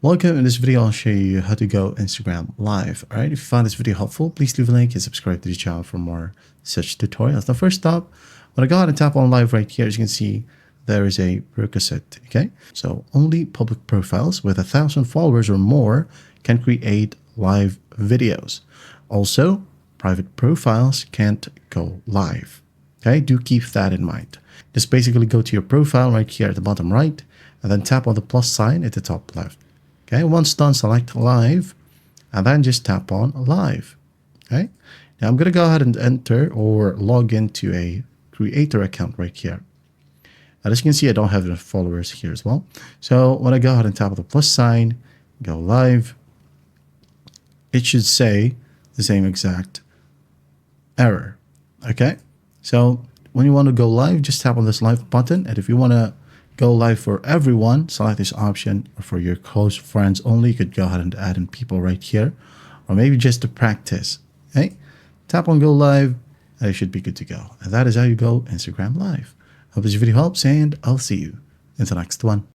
Welcome. In this video, I'll show you how to go Instagram live. All right. If you found this video helpful, please leave a like and subscribe to the channel for more such tutorials. Now, first up, when I go ahead and tap on live right here, as you can see, there is a prerequisite. Okay. So only public profiles with 1,000 followers or more can create live videos. Also, private profiles can't go live. Okay. Do keep that in mind. Just basically go to your profile right here at the bottom right, and then tap on the plus sign at the top left. Okay, once done, select live, and then just tap on live. Okay, now I'm going to go ahead and enter or log into a creator account right here. And as you can see, I don't have enough followers here as well. So when I go ahead and tap on the plus sign, go live, it should say the same exact error. Okay, so when you want to go live, just tap on this live button. And if you want to go live for everyone, select this option. Or for your close friends only, you could go ahead and add in people right here, or maybe just to practice. Okay, tap on go live, and it should be good to go. And that is how you go Instagram live. Hope this video helps, and I'll see you in the next one.